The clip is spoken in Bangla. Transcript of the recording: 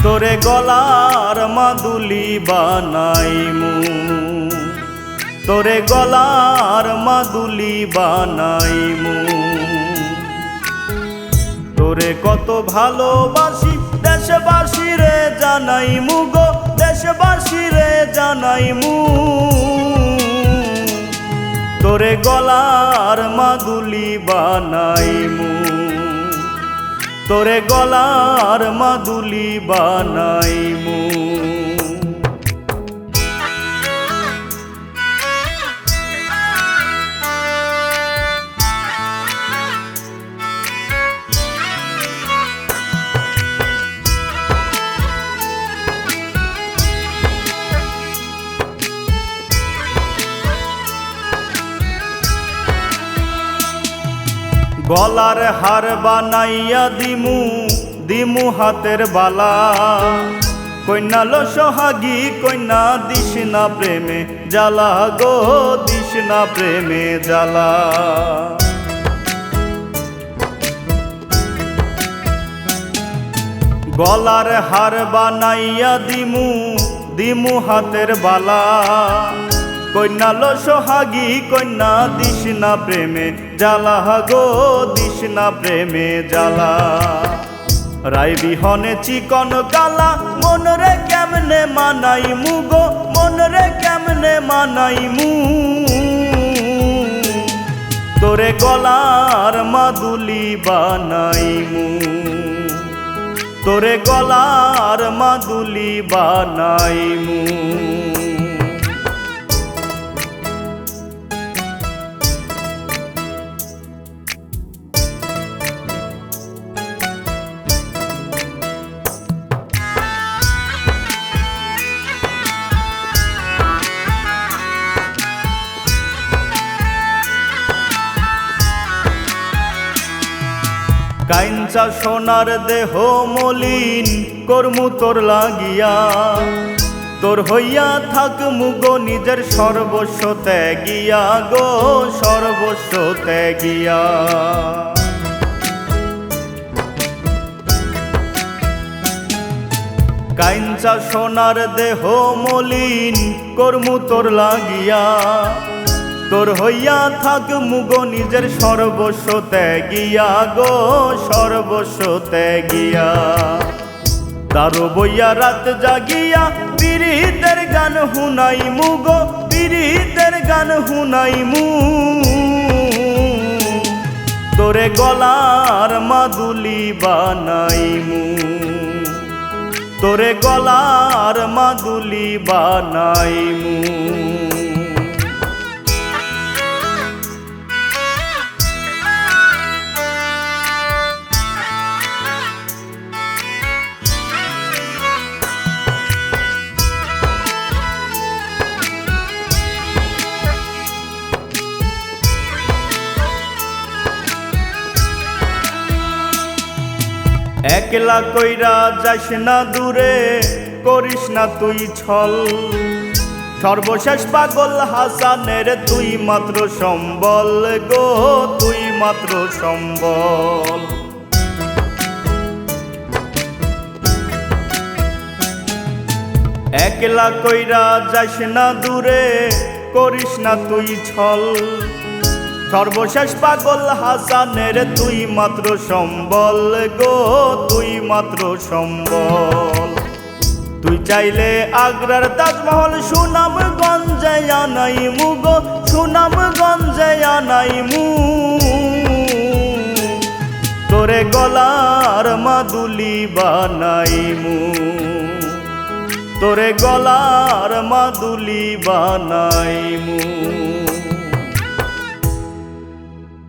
তোরে গলার মাদুলি বানাইমু, তোরে গলার মাদুলি বানাইমু। তোরে কত ভালোবাসি দেশবাসী রে জানাইমু গো, দেশবাসী রে জানাইমু। তোরে গলার মাদুলি বানাইমু, তোরে গলার মাদুলি বানাইমু। গলার হার বানাইয়া দিমু, দিমু হাতের বালা। কন্যা লো সোহাগী কন্যা দিস না প্রেমে জ্বালা গো, দিস না প্রেমে জ্বালা। গলার হার বানাইয়া দিমু, দিমু হাতের বালা। কন্যা লো সোহাগী কন্যা দিস না প্রেমে জ্বালা গো, দিস না প্রেমে জ্বালা। রাই বিহনে চিকন কালা মন রে কেমনে মানাইমু গো, মন রে কেমনে মানাইমু। তোরে গলার মাদুলি বানাইমু, তোরে গলার মাদুলি বানাইমু। কাইঞ্চা সোনার দেহ মলিন করমু তোর লাগিয়া, তোর হইয়া থাকমু গো নিজের সর্বস্ব ত্যাগিয়া গো, সর্বস্ব ত্যাগিয়া। কাইঞ্চা সোনার দেহ মলিন করমু তোর লাগিয়া, তোর হইয়া থাকমু গো নিজের সর্বস্ব ত্যাগিয়া গো, সর্বস্ব ত্যাগিয়া। তারো বইয়া রাত জাগিয়া পীড়িতের গান হুনাইমু গো, পীড়িতের গান হুনাইমু। তোরে গলার মাদুলি বানাইমু, তোরে গলার মাদুলি বানাইমু। একলা কইরা যাস না দূরে, করিস না তুই ছল। সর্বশেষ পাগল হাসানের তুই মাত্র সম্বল গো, তুই মাত্র সম্বল। একলা কইরা যাস না দূরে, করিস না তুই ছল। সর্বশেষ পাগল হাসানের তুই মাত্র সম্বল গো, তুই মাত্র সম্বল। তুই চাইলে আগ্রার তাজমহল সুনামগঞ্জে আনাইমু গো, সুনামগঞ্জে আনাইমু। তোরে গলার মাদুলি বানাইমু, তোরে গলার মাদুলি বানাইমু।